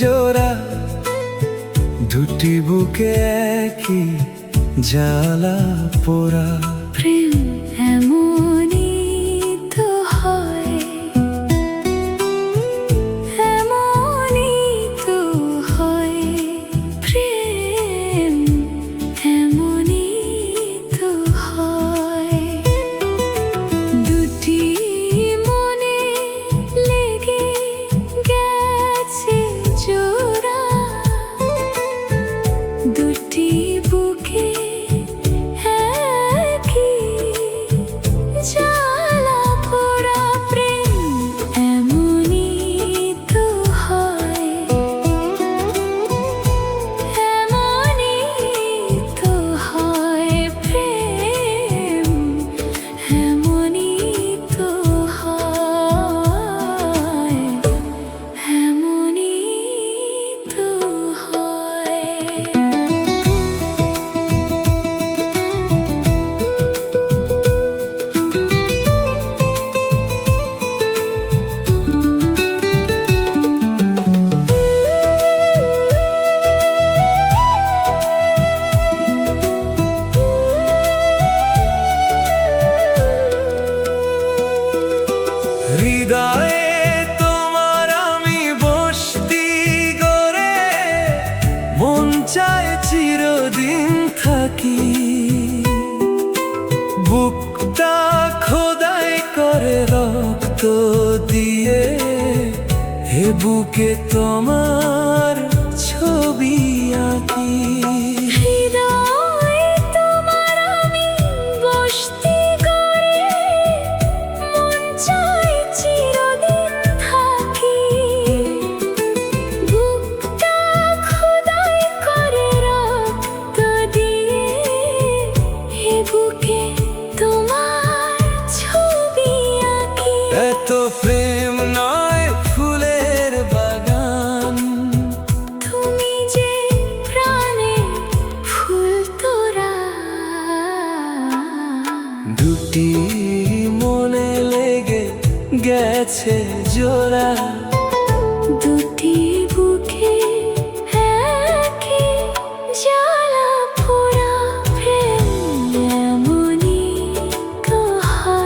জোড়া, দুটি বুকে একই জ্বালা পোড়া। প্রেম এমনই তো হয়, এমনই তো হয়। প্রেম এমনই তো হয়। দুটি মনে লেগে গেছে জোড়া, দুটি বুকে একই জ্বালা পোড়া। প্রেম এমনই তো হয়, এমনই তো হয়। প্রেম এমনই তো হয়, এমনই তো হয়। হৃদয়ে তোমার আমি বসতি করে, মন চায় চিরদিন থাকি। বুকটা খোদাই করে রক্ত দিয়ে, হে বুকে তোমার ছবি আঁকি। হৃদয়ে তোমার আমি বসতি করে, মন চায় চিরদিন থাকি। বুকটা খোদাই করে রক্ত দিয়ে, হে বুকে তোমার ছবি আঁকি। এত প্রেম নয় ফুলের বাগান, তুমি যে প্রাণে ফুল তোরা। দুটি মনে লেগে গেছে জোড়া,